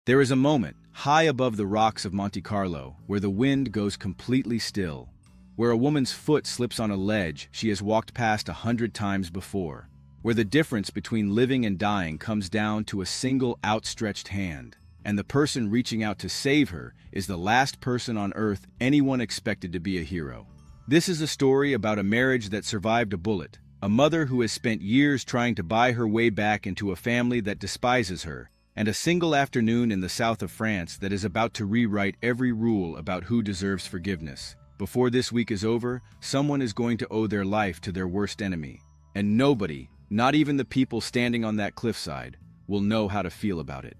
There is a moment, high above the rocks of Monte Carlo, where the wind goes completely still, where a woman's foot slips on a ledge she has walked past 100 times before, where the difference between living and dying comes down to a single outstretched hand, and the person reaching out to save her is the last person on earth anyone expected to be a hero. This is a story about a marriage that survived a bullet, a mother who has spent years trying to buy her way back into a family that despises her, and a single afternoon in the south of France that is about to rewrite every rule about who deserves forgiveness. Before this week is over, someone is going to owe their life to their worst enemy, and nobody, not even the people standing on that cliffside, will know how to feel about it.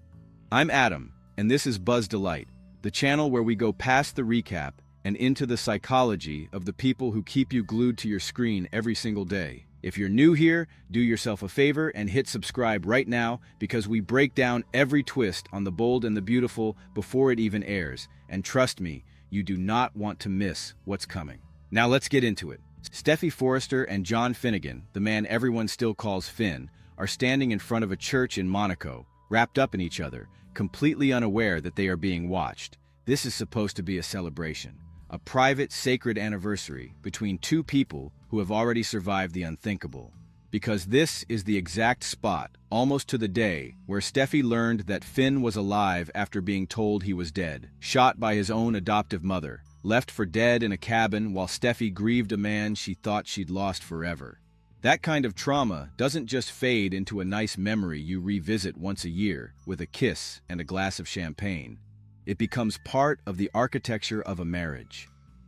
I'm Adam, and this is Buzz Delight, the channel where we go past the recap and into the psychology of the people who keep you glued to your screen every single day. If you're new here, do yourself a favor and hit subscribe right now, because we break down every twist on The Bold and the Beautiful before it even airs. And trust me, you do not want to miss what's coming. Now let's get into it. Steffy Forrester and John Finnegan, the man everyone still calls Finn, are standing in front of a church in Monaco, wrapped up in each other, completely unaware that they are being watched. This is supposed to be a celebration, a private, sacred anniversary between two people who have already survived the unthinkable. Because this is the exact spot, almost to the day, where Steffy learned that Finn was alive after being told he was dead, shot by his own adoptive mother, left for dead in a cabin while Steffy grieved a man she thought she'd lost forever. That kind of trauma doesn't just fade into a nice memory you revisit once a year with a kiss and a glass of champagne. It becomes part of the architecture of a marriage.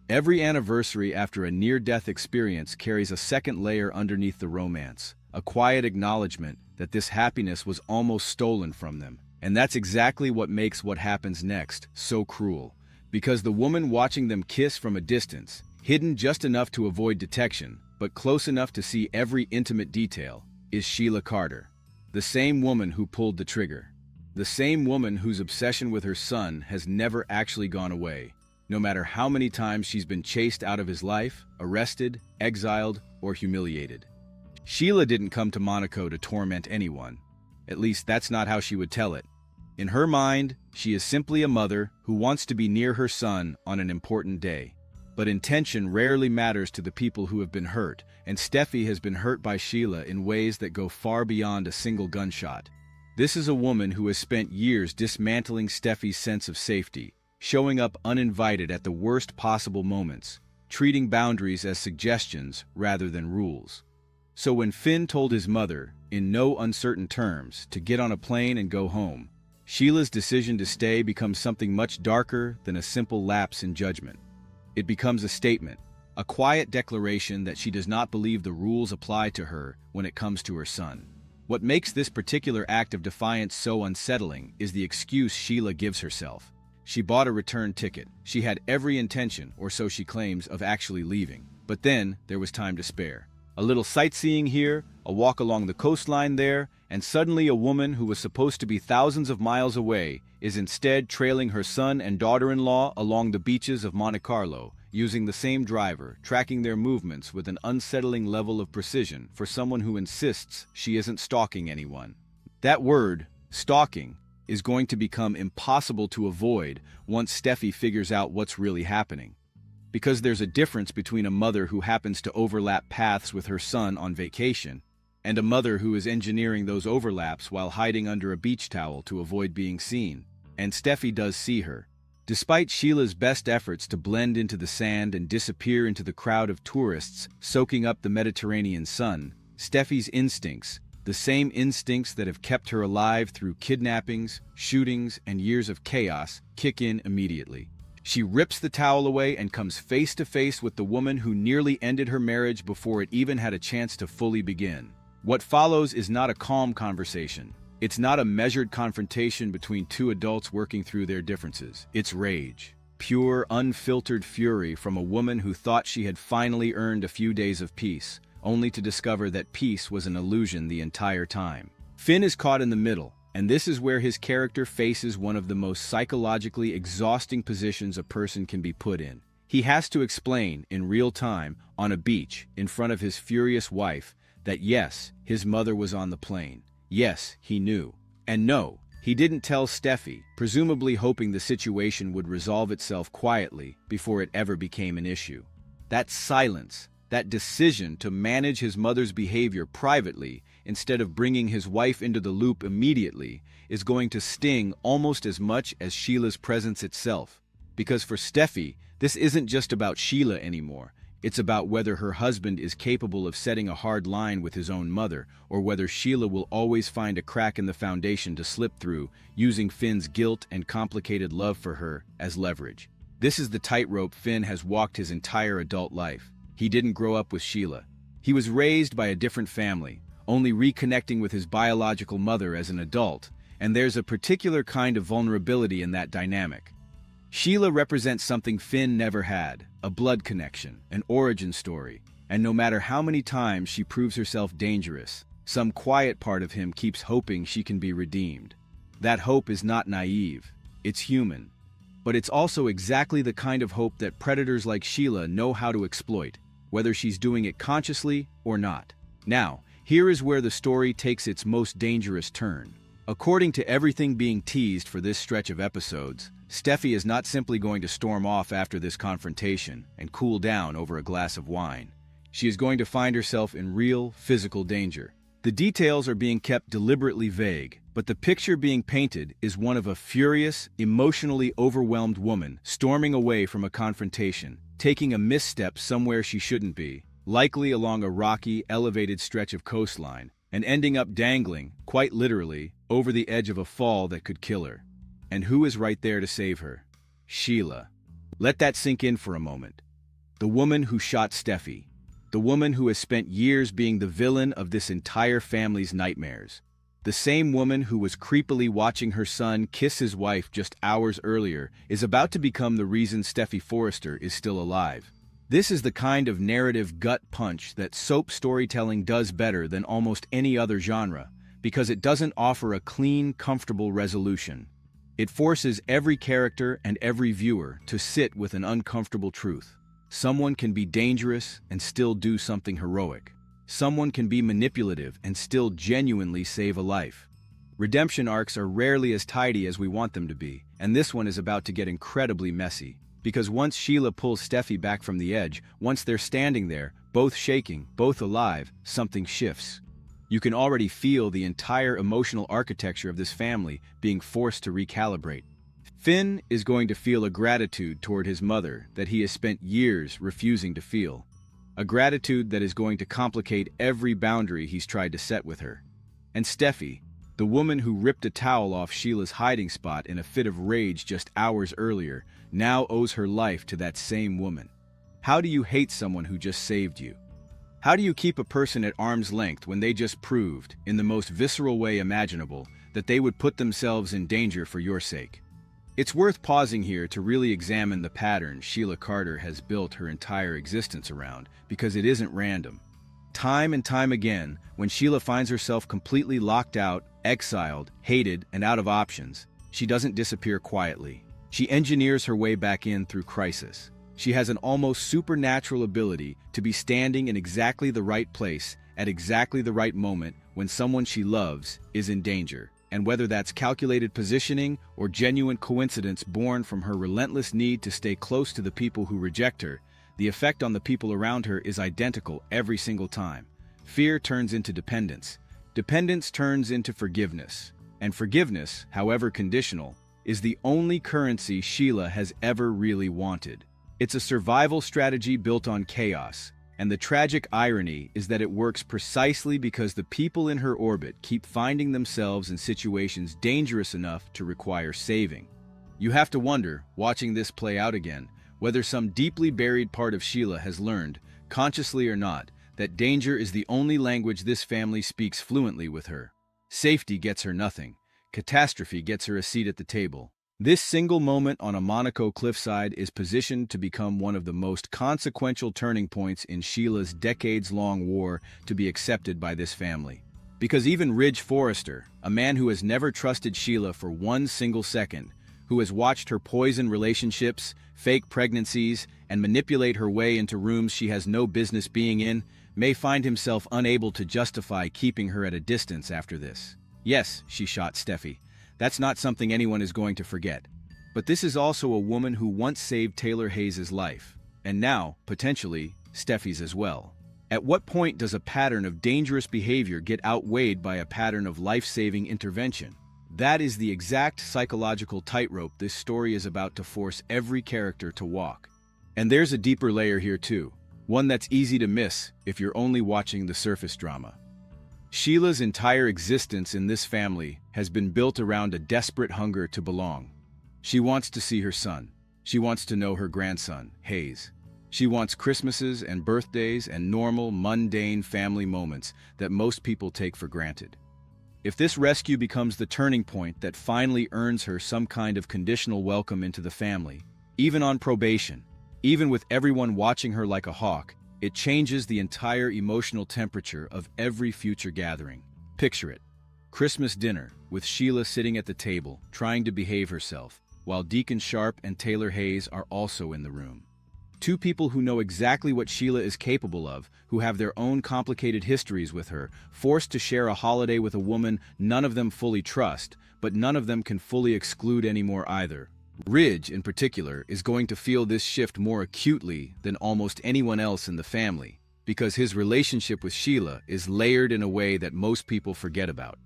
Every anniversary after a near-death experience carries a second layer underneath the romance, a quiet acknowledgement that this happiness was almost stolen from them. And that's exactly what makes what happens next so cruel. Because the woman watching them kiss from a distance, hidden just enough to avoid detection, but close enough to see every intimate detail, is Sheila Carter, the same woman who pulled the trigger. The same woman whose obsession with her son has never actually gone away, no matter how many times she's been chased out of his life, arrested, exiled, or humiliated. Sheila didn't come to Monaco to torment anyone. At least that's not how she would tell it. In her mind, she is simply a mother who wants to be near her son on an important day. But intention rarely matters to the people who have been hurt, and Steffy has been hurt by Sheila in ways that go far beyond a single gunshot. This is a woman who has spent years dismantling Steffy's sense of safety, showing up uninvited at the worst possible moments, treating boundaries as suggestions rather than rules. So when Finn told his mother, in no uncertain terms, to get on a plane and go home, Sheila's decision to stay becomes something much darker than a simple lapse in judgment. It becomes a statement, a quiet declaration that she does not believe the rules apply to her when it comes to her son. What makes this particular act of defiance so unsettling is the excuse Sheila gives herself. She bought a return ticket. She had every intention, or so she claims, of actually leaving. But then there was time to spare. A little sightseeing here, a walk along the coastline there, and suddenly a woman who was supposed to be thousands of miles away is instead trailing her son and daughter-in-law along the beaches of Monte Carlo, using the same driver, tracking their movements with an unsettling level of precision for someone who insists she isn't stalking anyone. That word, stalking, is going to become impossible to avoid once Steffy figures out what's really happening. Because there's a difference between a mother who happens to overlap paths with her son on vacation and a mother who is engineering those overlaps while hiding under a beach towel to avoid being seen. And Steffy does see her. Despite Sheila's best efforts to blend into the sand and disappear into the crowd of tourists soaking up the Mediterranean sun, Steffy's instincts, the same instincts that have kept her alive through kidnappings, shootings, and years of chaos, kick in immediately. She rips the towel away and comes face to face with the woman who nearly ended her marriage before it even had a chance to fully begin. What follows is not a calm conversation. It's not a measured confrontation between two adults working through their differences. It's rage. Pure, unfiltered fury from a woman who thought she had finally earned a few days of peace, only to discover that peace was an illusion the entire time. Finn is caught in the middle, and this is where his character faces one of the most psychologically exhausting positions a person can be put in. He has to explain, in real time, on a beach, in front of his furious wife, that yes, his mother was on the plane. Yes, he knew. And no, He didn't tell Steffy, presumably hoping the situation would resolve itself quietly before it ever became an issue. That silence, that decision to manage his mother's behavior privately instead of bringing his wife into the loop immediately, is going to sting almost as much as Sheila's presence itself. Because for Steffy, this isn't just about Sheila anymore. It's about whether her husband is capable of setting a hard line with his own mother, or whether Sheila will always find a crack in the foundation to slip through, using Finn's guilt and complicated love for her as leverage. This is the tightrope Finn has walked his entire adult life. He didn't grow up with Sheila. He was raised by a different family, only reconnecting with his biological mother as an adult, and there's a particular kind of vulnerability in that dynamic. Sheila represents something Finn never had, a blood connection, an origin story, and no matter how many times she proves herself dangerous, some quiet part of him keeps hoping she can be redeemed. That hope is not naive, it's human. But it's also exactly the kind of hope that predators like Sheila know how to exploit, whether she's doing it consciously or not. Now, here is where the story takes its most dangerous turn. According to everything being teased for this stretch of episodes, Steffy is not simply going to storm off after this confrontation and cool down over a glass of wine. She is going to find herself in real, physical danger. The details are being kept deliberately vague, but the picture being painted is one of a furious, emotionally overwhelmed woman storming away from a confrontation, taking a misstep somewhere she shouldn't be, likely along a rocky, elevated stretch of coastline, and ending up dangling, quite literally, over the edge of a fall that could kill her. And who is right there to save her? Sheila. Let that sink in for a moment. The woman who shot Steffy. The woman who has spent years being the villain of this entire family's nightmares. The same woman who was creepily watching her son kiss his wife just hours earlier is about to become the reason Steffy Forrester is still alive. This is the kind of narrative gut punch that soap storytelling does better than almost any other genre, because it doesn't offer a clean, comfortable resolution. It forces every character and every viewer to sit with an uncomfortable truth. Someone can be dangerous and still do something heroic. Someone can be manipulative and still genuinely save a life. Redemption arcs are rarely as tidy as we want them to be, and this one is about to get incredibly messy. Because once Sheila pulls Steffy back from the edge, once they're standing there, both shaking, both alive, something shifts. You can already feel the entire emotional architecture of this family being forced to recalibrate. Finn is going to feel a gratitude toward his mother that he has spent years refusing to feel. A gratitude that is going to complicate every boundary he's tried to set with her. And Steffy, the woman who ripped a towel off Sheila's hiding spot in a fit of rage just hours earlier, now owes her life to that same woman. How do you hate someone who just saved you? How do you keep a person at arm's length when they just proved, in the most visceral way imaginable, that they would put themselves in danger for your sake? It's worth pausing here to really examine the pattern Sheila Carter has built her entire existence around, because it isn't random. Time and time again, when Sheila finds herself completely locked out, exiled, hated, and out of options, she doesn't disappear quietly. She engineers her way back in through crisis. She has an almost supernatural ability to be standing in exactly the right place at exactly the right moment when someone she loves is in danger. And whether that's calculated positioning or genuine coincidence born from her relentless need to stay close to the people who reject her, the effect on the people around her is identical every single time. Fear turns into dependence. Dependence turns into forgiveness. And forgiveness, however conditional, is the only currency Sheila has ever really wanted. It's a survival strategy built on chaos, and the tragic irony is that it works precisely because the people in her orbit keep finding themselves in situations dangerous enough to require saving. You have to wonder, watching this play out again, whether some deeply buried part of Sheila has learned, consciously or not, that danger is the only language this family speaks fluently with her. Safety gets her nothing. Catastrophe gets her a seat at the table. This single moment on a Monaco cliffside is positioned to become one of the most consequential turning points in Sheila's decades-long war to be accepted by this family. Because even Ridge Forrester, a man who has never trusted Sheila for one single second, who has watched her poison relationships, fake pregnancies, and manipulate her way into rooms she has no business being in, may find himself unable to justify keeping her at a distance after this. Yes, she shot Steffy. That's not something anyone is going to forget. But this is also a woman who once saved Taylor Hayes' life, and now, potentially, Steffy's as well. At what point does a pattern of dangerous behavior get outweighed by a pattern of life-saving intervention? That is the exact psychological tightrope this story is about to force every character to walk. And there's a deeper layer here too, one that's easy to miss if you're only watching the surface drama. Sheila's entire existence in this family has been built around a desperate hunger to belong. She wants to see her son. She wants to know her grandson, Hayes. She wants Christmases and birthdays and normal, mundane family moments that most people take for granted. If this rescue becomes the turning point that finally earns her some kind of conditional welcome into the family, even on probation, even with everyone watching her like a hawk, it changes the entire emotional temperature of every future gathering. Picture it. Christmas dinner, with Sheila sitting at the table, trying to behave herself, while Deacon Sharp and Taylor Hayes are also in the room. Two people who know exactly what Sheila is capable of, who have their own complicated histories with her, forced to share a holiday with a woman none of them fully trust, but none of them can fully exclude anymore either. Ridge, in particular, is going to feel this shift more acutely than almost anyone else in the family, because his relationship with Sheila is layered in a way that most people forget about.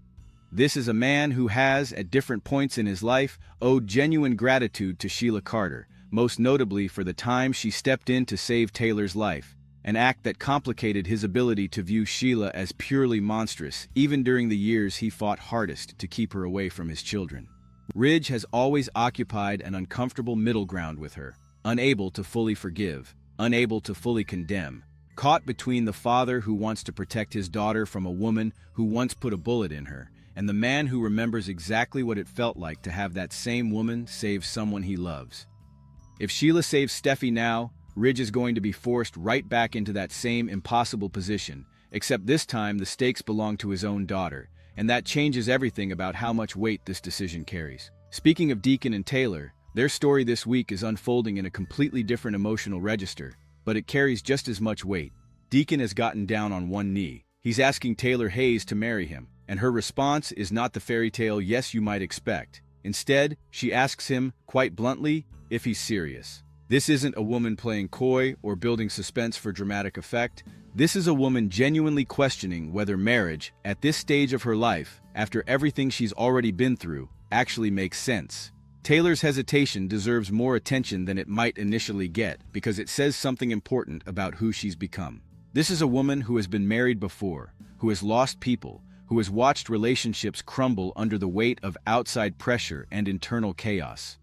This is a man who has, at different points in his life, owed genuine gratitude to Sheila Carter, most notably for the time she stepped in to save Taylor's life, an act that complicated his ability to view Sheila as purely monstrous, even during the years he fought hardest to keep her away from his children. Ridge has always occupied an uncomfortable middle ground with her, unable to fully forgive, unable to fully condemn, caught between the father who wants to protect his daughter from a woman who once put a bullet in her, and the man who remembers exactly what it felt like to have that same woman save someone he loves. If Sheila saves Steffy now, Ridge is going to be forced right back into that same impossible position, except this time the stakes belong to his own daughter, and that changes everything about how much weight this decision carries. Speaking of Deacon and Taylor, their story this week is unfolding in a completely different emotional register, but it carries just as much weight. Deacon has gotten down on one knee. He's asking Taylor Hayes to marry him, and her response is not the fairy tale yes you might expect. Instead, she asks him, quite bluntly, if he's serious. This isn't a woman playing coy or building suspense for dramatic effect. This is a woman genuinely questioning whether marriage, at this stage of her life, after everything she's already been through, actually makes sense. Taylor's hesitation deserves more attention than it might initially get because it says something important about who she's become. This is a woman who has been married before, who has lost people, who has watched relationships crumble under the weight of outside pressure and internal chaos.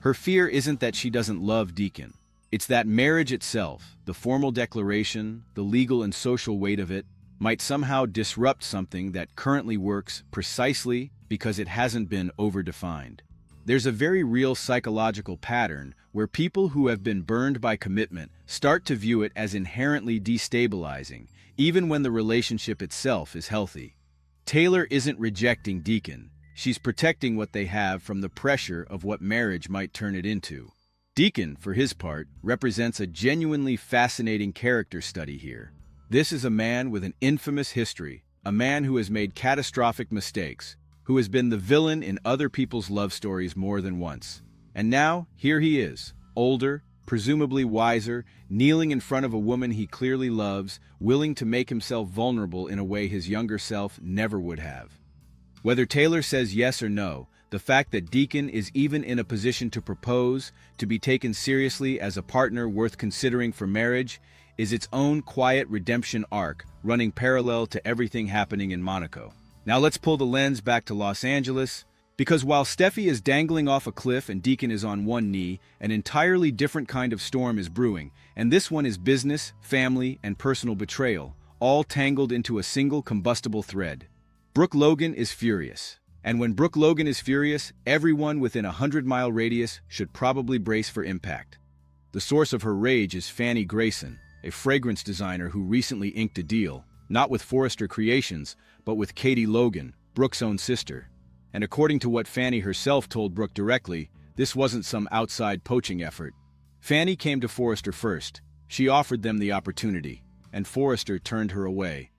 Her fear isn't that she doesn't love Deacon. It's that marriage itself, the formal declaration, the legal and social weight of it, might somehow disrupt something that currently works precisely because it hasn't been overdefined. There's a very real psychological pattern where people who have been burned by commitment start to view it as inherently destabilizing, even when the relationship itself is healthy. Taylor isn't rejecting Deacon. She's protecting what they have from the pressure of what marriage might turn it into. Deacon, for his part, represents a genuinely fascinating character study here. This is a man with an infamous history, a man who has made catastrophic mistakes, who has been the villain in other people's love stories more than once. And now, here he is, older, presumably wiser, kneeling in front of a woman he clearly loves, willing to make himself vulnerable in a way his younger self never would have. Whether Taylor says yes or no, the fact that Deacon is even in a position to propose, to be taken seriously as a partner worth considering for marriage, is its own quiet redemption arc running parallel to everything happening in Monaco. Now let's pull the lens back to Los Angeles, because while Steffy is dangling off a cliff and Deacon is on one knee, an entirely different kind of storm is brewing, and this one is business, family, and personal betrayal, all tangled into a single combustible thread. Brooke Logan is furious. And when Brooke Logan is furious, everyone within a 100-mile radius should probably brace for impact. The source of her rage is Fanny Grayson, a fragrance designer who recently inked a deal, not with Forrester Creations, but with Katie Logan, Brooke's own sister. And according to what Fanny herself told Brooke directly, this wasn't some outside poaching effort. Fanny came to Forrester first. She offered them the opportunity, and Forrester turned her away.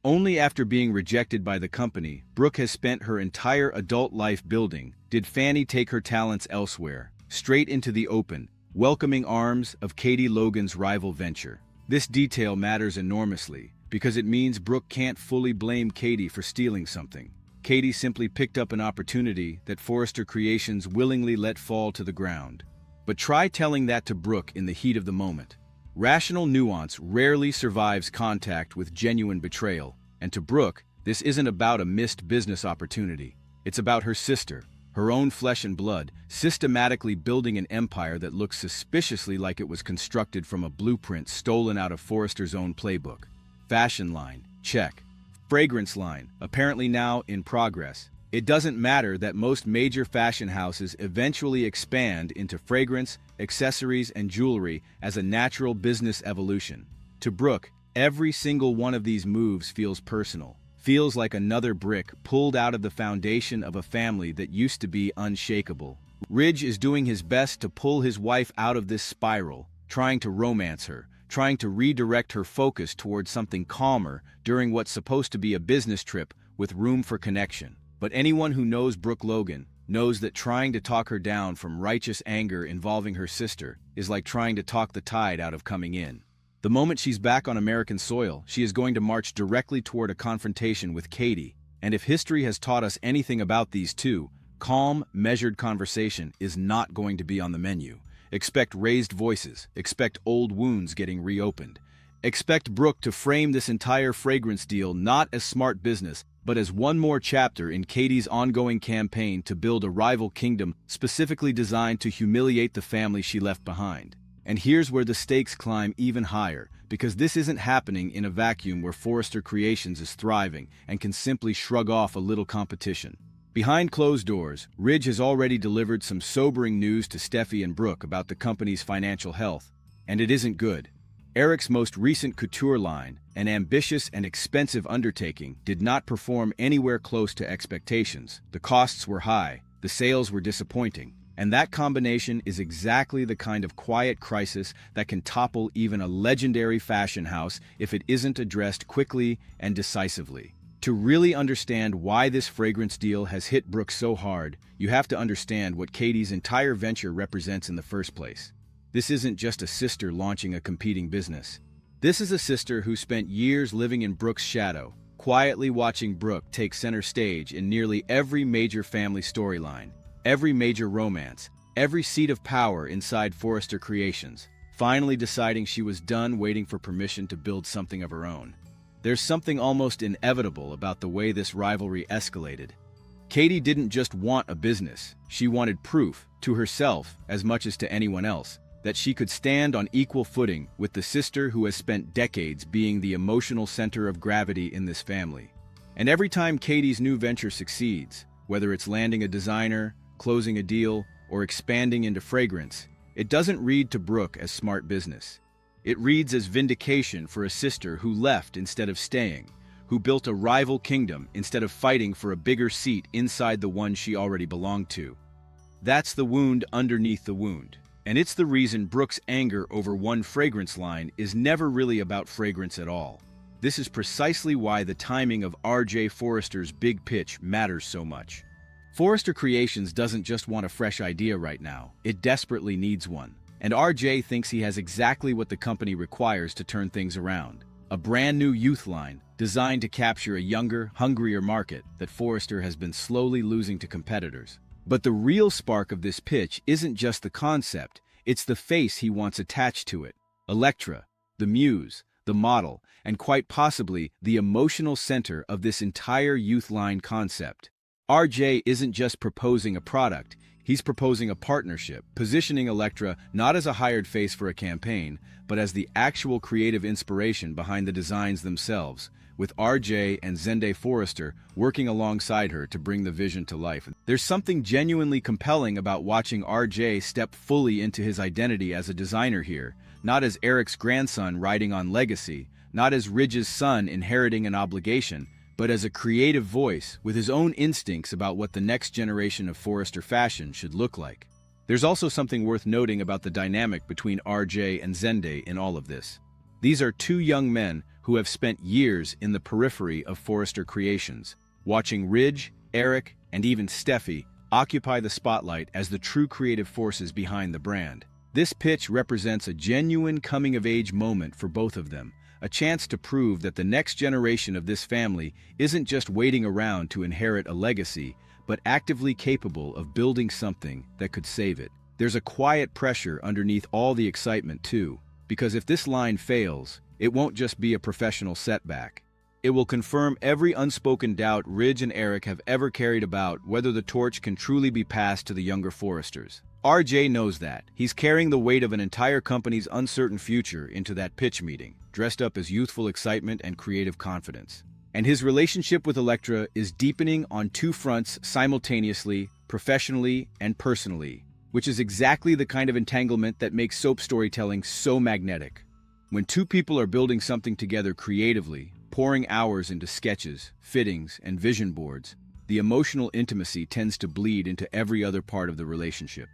Only after being rejected by the company Brooke has spent her entire adult life building did Fanny take her talents elsewhere, straight into the open, welcoming arms of Katie Logan's rival venture. This detail matters enormously because it means Brooke can't fully blame Katie for stealing something. Katie simply picked up an opportunity that Forrester Creations willingly let fall to the ground. But try telling that to Brooke in the heat of the moment. Rational nuance rarely survives contact with genuine betrayal, and to Brooke, this isn't about a missed business opportunity. It's about her sister, her own flesh and blood, systematically building an empire that looks suspiciously like it was constructed from a blueprint stolen out of Forrester's own playbook. Fashion line, check. Fragrance line, apparently now in progress. It doesn't matter that most major fashion houses eventually expand into fragrance, accessories, and jewelry as a natural business evolution. To Brooke, every single one of these moves feels personal, feels like another brick pulled out of the foundation of a family that used to be unshakable. Ridge is doing his best to pull his wife out of this spiral, trying to romance her, trying to redirect her focus towards something calmer during what's supposed to be a business trip with room for connection. But anyone who knows Brooke Logan knows that trying to talk her down from righteous anger involving her sister is like trying to talk the tide out of coming in. The moment she's back on American soil, she is going to march directly toward a confrontation with Katie. And if history has taught us anything about these two, calm, measured conversation is not going to be on the menu. Expect raised voices, expect old wounds getting reopened. Expect Brooke to frame this entire fragrance deal not as smart business, but as one more chapter in Katie's ongoing campaign to build a rival kingdom specifically designed to humiliate the family she left behind. And here's where the stakes climb even higher, because this isn't happening in a vacuum where Forrester Creations is thriving and can simply shrug off a little competition. Behind closed doors, Ridge has already delivered some sobering news to Steffy and Brooke about the company's financial health, and it isn't good. Eric's most recent couture line, an ambitious and expensive undertaking, did not perform anywhere close to expectations. The costs were high, the sales were disappointing, and that combination is exactly the kind of quiet crisis that can topple even a legendary fashion house if it isn't addressed quickly and decisively. To really understand why this fragrance deal has hit Brooke so hard, you have to understand what Katie's entire venture represents in the first place. This isn't just a sister launching a competing business. This is a sister who spent years living in Brooke's shadow, quietly watching Brooke take center stage in nearly every major family storyline, every major romance, every seat of power inside Forrester Creations, finally deciding she was done waiting for permission to build something of her own. There's something almost inevitable about the way this rivalry escalated. Katie didn't just want a business, she wanted proof, to herself as much as to anyone else, that she could stand on equal footing with the sister who has spent decades being the emotional center of gravity in this family. And every time Katie's new venture succeeds, whether it's landing a designer, closing a deal, or expanding into fragrance, it doesn't read to Brooke as smart business. It reads as vindication for a sister who left instead of staying, who built a rival kingdom instead of fighting for a bigger seat inside the one she already belonged to. That's the wound underneath the wound. And it's the reason Brooke's anger over one fragrance line is never really about fragrance at all. This is precisely why the timing of R.J. Forrester's big pitch matters so much. Forrester Creations doesn't just want a fresh idea right now, it desperately needs one. And R.J. thinks he has exactly what the company requires to turn things around. A brand new youth line, designed to capture a younger, hungrier market that Forrester has been slowly losing to competitors. But the real spark of this pitch isn't just the concept, it's the face he wants attached to it. Elektra, the muse, the model, and quite possibly the emotional center of this entire youth line concept. RJ isn't just proposing a product, he's proposing a partnership, positioning Elektra not as a hired face for a campaign, but as the actual creative inspiration behind the designs themselves, with RJ and Zende Forrester working alongside her to bring the vision to life. There's something genuinely compelling about watching RJ step fully into his identity as a designer here, not as Eric's grandson riding on legacy, not as Ridge's son inheriting an obligation, but as a creative voice with his own instincts about what the next generation of Forrester fashion should look like. There's also something worth noting about the dynamic between RJ and Zende in all of this. These are two young men who have spent years in the periphery of Forrester Creations, watching Ridge, Eric, and even Steffy occupy the spotlight as the true creative forces behind the brand. This pitch represents a genuine coming-of-age moment for both of them, a chance to prove that the next generation of this family isn't just waiting around to inherit a legacy, but actively capable of building something that could save it. There's a quiet pressure underneath all the excitement too, because if this line fails, it won't just be a professional setback. It will confirm every unspoken doubt Ridge and Eric have ever carried about whether the torch can truly be passed to the younger Forresters. RJ knows that. He's carrying the weight of an entire company's uncertain future into that pitch meeting, dressed up as youthful excitement and creative confidence. And his relationship with Elektra is deepening on two fronts simultaneously, professionally and personally, which is exactly the kind of entanglement that makes soap storytelling so magnetic. When two people are building something together creatively, pouring hours into sketches, fittings, and vision boards, the emotional intimacy tends to bleed into every other part of the relationship.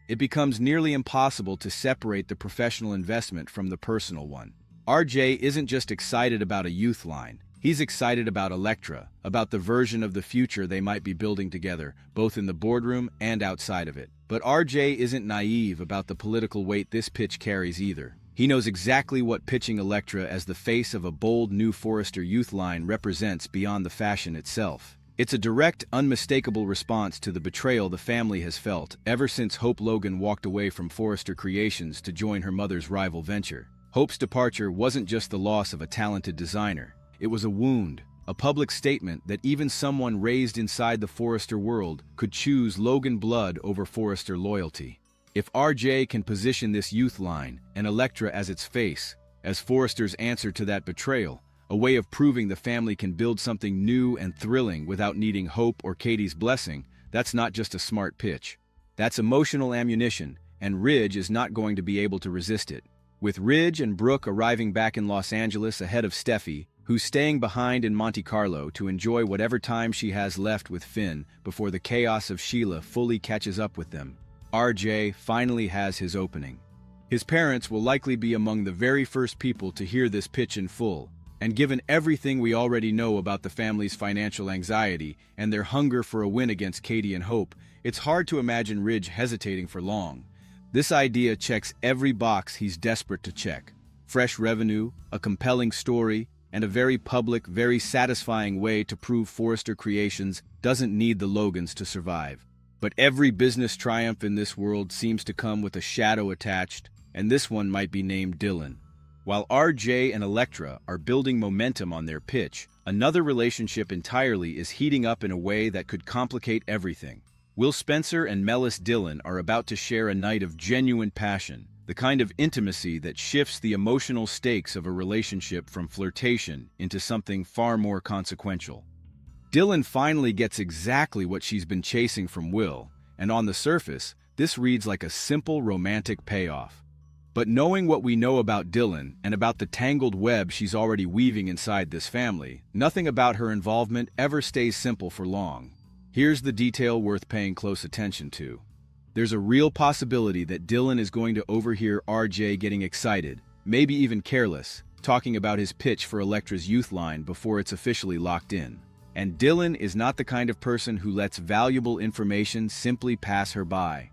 It becomes nearly impossible to separate the professional investment from the personal one. RJ isn't just excited about a youth line. He's excited about Elektra, about the version of the future they might be building together, both in the boardroom and outside of it. But RJ isn't naive about the political weight this pitch carries either. He knows exactly what pitching Elektra as the face of a bold new Forrester youth line represents beyond the fashion itself. It's a direct, unmistakable response to the betrayal the family has felt ever since Hope Logan walked away from Forrester Creations to join her mother's rival venture. Hope's departure wasn't just the loss of a talented designer. It was a wound, a public statement that even someone raised inside the Forrester world could choose Logan blood over Forrester loyalty. If RJ can position this youth line and Elektra as its face, as Forrester's answer to that betrayal, a way of proving the family can build something new and thrilling without needing Hope or Katie's blessing, that's not just a smart pitch. That's emotional ammunition, and Ridge is not going to be able to resist it. With Ridge and Brooke arriving back in Los Angeles ahead of Steffy, who's staying behind in Monte Carlo to enjoy whatever time she has left with Finn before the chaos of Sheila fully catches up with them, RJ finally has his opening. His parents will likely be among the very first people to hear this pitch in full, and given everything we already know about the family's financial anxiety and their hunger for a win against Katie and Hope, it's hard to imagine Ridge hesitating for long. This idea checks every box he's desperate to check. Fresh revenue, a compelling story, and a very public, very satisfying way to prove Forrester Creations doesn't need the Logans to survive. But every business triumph in this world seems to come with a shadow attached, and this one might be named Dylan. While RJ and Elektra are building momentum on their pitch, another relationship entirely is heating up in a way that could complicate everything. Will Spencer and Mellis Dillon are about to share a night of genuine passion, the kind of intimacy that shifts the emotional stakes of a relationship from flirtation into something far more consequential. Dillon finally gets exactly what she's been chasing from Will, and on the surface, this reads like a simple romantic payoff. But knowing what we know about Dillon and about the tangled web she's already weaving inside this family, nothing about her involvement ever stays simple for long. Here's the detail worth paying close attention to. There's a real possibility that Dillon is going to overhear RJ getting excited, maybe even careless, talking about his pitch for Elektra's youth line before it's officially locked in. And Dillon is not the kind of person who lets valuable information simply pass her by.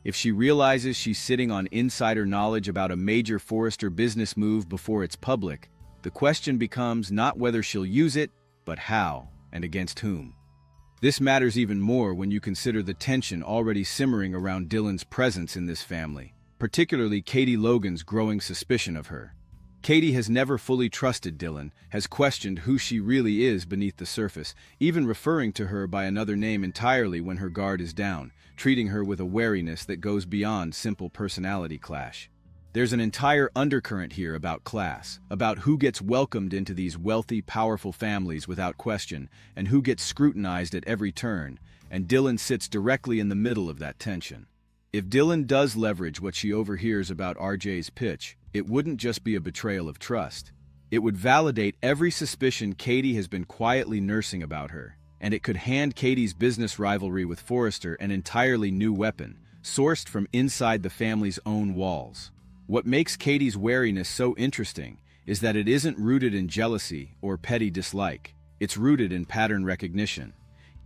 If she realizes she's sitting on insider knowledge about a major Forrester business move before it's public, the question becomes not whether she'll use it, but how and against whom. This matters even more when you consider the tension already simmering around Dillon's presence in this family, particularly Katie Logan's growing suspicion of her. Katie has never fully trusted Dillon, has questioned who she really is beneath the surface, even referring to her by another name entirely when her guard is down, treating her with a wariness that goes beyond simple personality clash. There's an entire undercurrent here about class, about who gets welcomed into these wealthy, powerful families without question, and who gets scrutinized at every turn, and Dillon sits directly in the middle of that tension. If Dillon does leverage what she overhears about RJ's pitch, it wouldn't just be a betrayal of trust. It would validate every suspicion Katie has been quietly nursing about her, and it could hand Katie's business rivalry with Forrester an entirely new weapon, sourced from inside the family's own walls. What makes Katie's wariness so interesting is that it isn't rooted in jealousy or petty dislike. It's rooted in pattern recognition.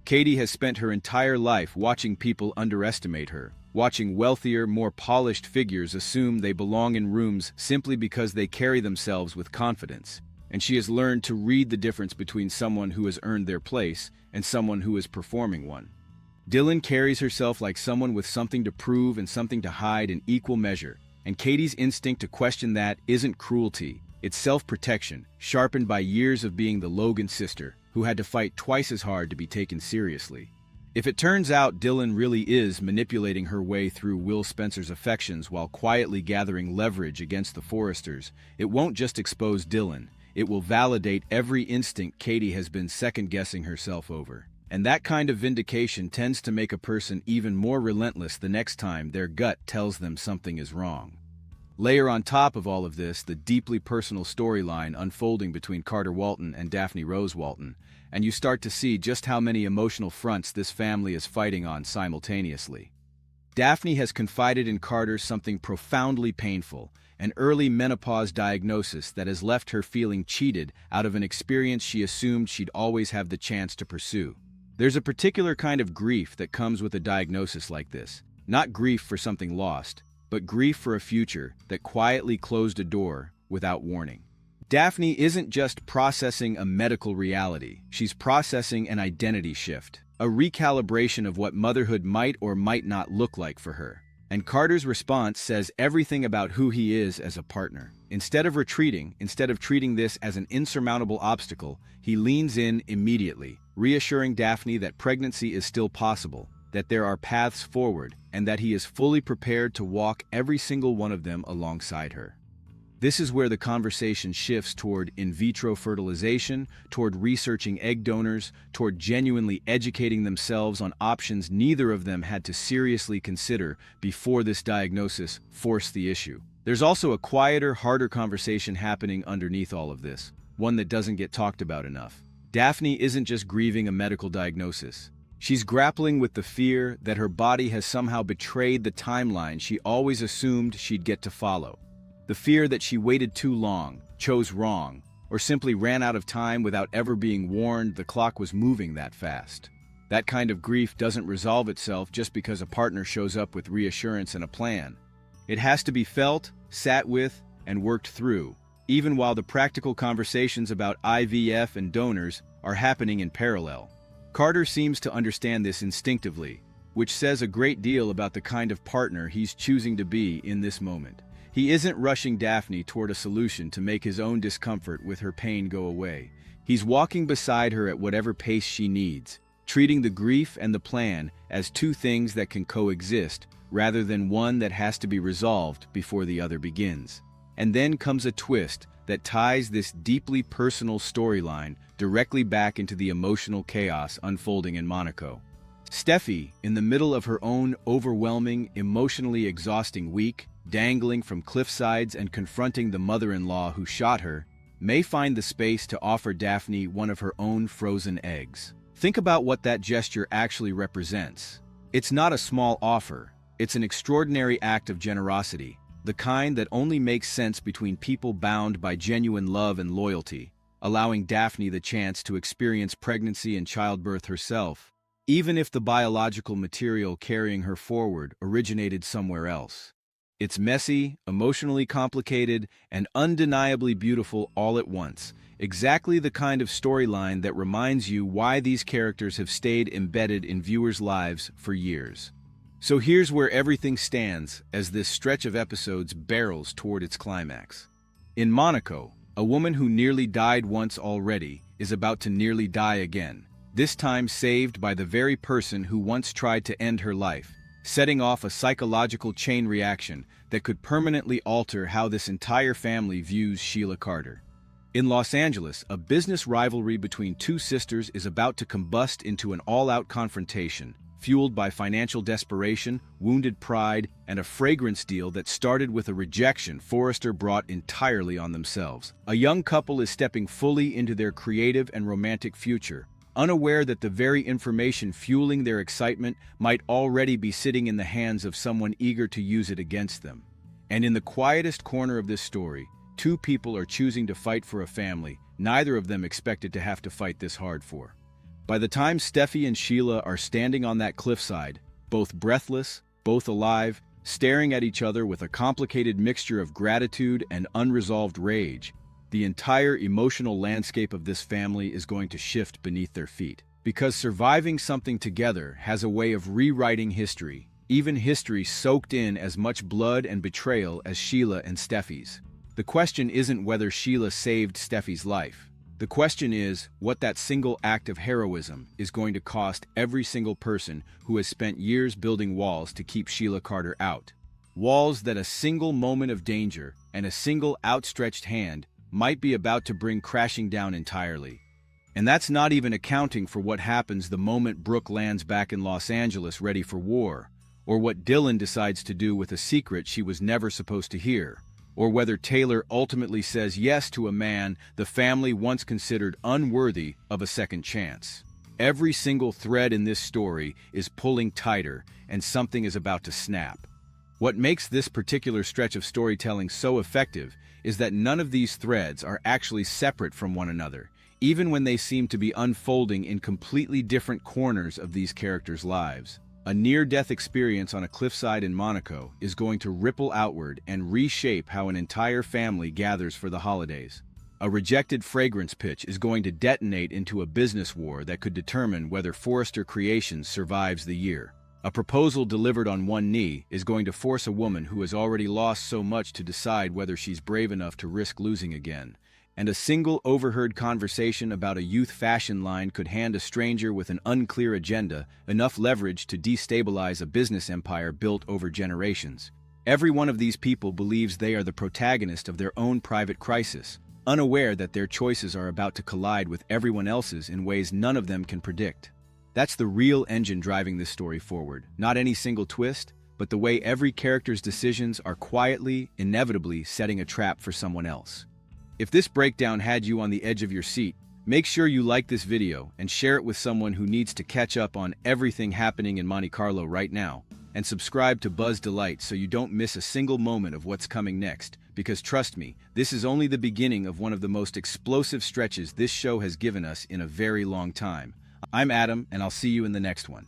Katie has spent her entire life watching people underestimate her, watching wealthier, more polished figures assume they belong in rooms simply because they carry themselves with confidence. And she has learned to read the difference between someone who has earned their place and someone who is performing one. Dylan carries herself like someone with something to prove and something to hide in equal measure, and Katie's instinct to question that isn't cruelty, it's self-protection, sharpened by years of being the Logan sister, who had to fight twice as hard to be taken seriously. If it turns out Dylan really is manipulating her way through Will Spencer's affections while quietly gathering leverage against the Forresters, it won't just expose Dylan, it will validate every instinct Katie has been second-guessing herself over. And that kind of vindication tends to make a person even more relentless the next time their gut tells them something is wrong. Layer on top of all of this the deeply personal storyline unfolding between Carter Walton and Daphne Rose Walton, and you start to see just how many emotional fronts this family is fighting on simultaneously. Daphne has confided in Carter something profoundly painful, an early menopause diagnosis that has left her feeling cheated out of an experience she assumed she'd always have the chance to pursue. There's a particular kind of grief that comes with a diagnosis like this, not grief for something lost, but grief for a future that quietly closed a door without warning. Daphne isn't just processing a medical reality, she's processing an identity shift, a recalibration of what motherhood might or might not look like for her. And Carter's response says everything about who he is as a partner. Instead of retreating, instead of treating this as an insurmountable obstacle, he leans in immediately, reassuring Daphne that pregnancy is still possible, that there are paths forward, and that he is fully prepared to walk every single one of them alongside her. This is where the conversation shifts toward in vitro fertilization, toward researching egg donors, toward genuinely educating themselves on options neither of them had to seriously consider before this diagnosis forced the issue. There's also a quieter, harder conversation happening underneath all of this, one that doesn't get talked about enough. Daphne isn't just grieving a medical diagnosis. She's grappling with the fear that her body has somehow betrayed the timeline she always assumed she'd get to follow. The fear that she waited too long, chose wrong, or simply ran out of time without ever being warned the clock was moving that fast. That kind of grief doesn't resolve itself just because a partner shows up with reassurance and a plan. It has to be felt, sat with, and worked through, even while the practical conversations about IVF and donors are happening in parallel. Carter seems to understand this instinctively, which says a great deal about the kind of partner he's choosing to be in this moment. He isn't rushing Daphne toward a solution to make his own discomfort with her pain go away. He's walking beside her at whatever pace she needs, treating the grief and the plan as two things that can coexist, rather than one that has to be resolved before the other begins. And then comes a twist that ties this deeply personal storyline directly back into the emotional chaos unfolding in Monaco. Steffy, in the middle of her own overwhelming, emotionally exhausting week, dangling from cliffsides and confronting the mother-in-law who shot her, may find the space to offer Daphne one of her own frozen eggs. Think about what that gesture actually represents. It's not a small offer, it's an extraordinary act of generosity, the kind that only makes sense between people bound by genuine love and loyalty, allowing Daphne the chance to experience pregnancy and childbirth herself, even if the biological material carrying her forward originated somewhere else. It's messy, emotionally complicated, and undeniably beautiful all at once, exactly the kind of storyline that reminds you why these characters have stayed embedded in viewers' lives for years. So here's where everything stands as this stretch of episodes barrels toward its climax. In Monaco, a woman who nearly died once already is about to nearly die again, this time saved by the very person who once tried to end her life, setting off a psychological chain reaction that could permanently alter how this entire family views Sheila Carter. In Los Angeles, a business rivalry between two sisters is about to combust into an all-out confrontation, fueled by financial desperation, wounded pride, and a fragrance deal that started with a rejection Forrester brought entirely on themselves. A young couple is stepping fully into their creative and romantic future, unaware that the very information fueling their excitement might already be sitting in the hands of someone eager to use it against them. And in the quietest corner of this story, two people are choosing to fight for a family neither of them expected to have to fight this hard for. By the time Steffy and Sheila are standing on that cliffside, both breathless, both alive, staring at each other with a complicated mixture of gratitude and unresolved rage, the entire emotional landscape of this family is going to shift beneath their feet. Because surviving something together has a way of rewriting history, even history soaked in as much blood and betrayal as Sheila and Steffy's. The question isn't whether Sheila saved Steffy's life. The question is what that single act of heroism is going to cost every single person who has spent years building walls to keep Sheila Carter out. Walls that a single moment of danger and a single outstretched hand might be about to bring crashing down entirely. And that's not even accounting for what happens the moment Brooke lands back in Los Angeles ready for war, or what Dylan decides to do with a secret she was never supposed to hear, or whether Taylor ultimately says yes to a man the family once considered unworthy of a second chance. Every single thread in this story is pulling tighter, and something is about to snap. What makes this particular stretch of storytelling so effective is that none of these threads are actually separate from one another, even when they seem to be unfolding in completely different corners of these characters' lives. A near-death experience on a cliffside in Monaco is going to ripple outward and reshape how an entire family gathers for the holidays. A rejected fragrance pitch is going to detonate into a business war that could determine whether Forrester Creations survives the year. A proposal delivered on one knee is going to force a woman who has already lost so much to decide whether she's brave enough to risk losing again. And a single overheard conversation about a youth fashion line could hand a stranger with an unclear agenda enough leverage to destabilize a business empire built over generations. Every one of these people believes they are the protagonist of their own private crisis, unaware that their choices are about to collide with everyone else's in ways none of them can predict. That's the real engine driving this story forward, not any single twist, but the way every character's decisions are quietly, inevitably setting a trap for someone else. If this breakdown had you on the edge of your seat, make sure you like this video and share it with someone who needs to catch up on everything happening in Monte Carlo right now, and subscribe to Buzz Delight so you don't miss a single moment of what's coming next, because trust me, this is only the beginning of one of the most explosive stretches this show has given us in a very long time. I'm Adam, and I'll see you in the next one.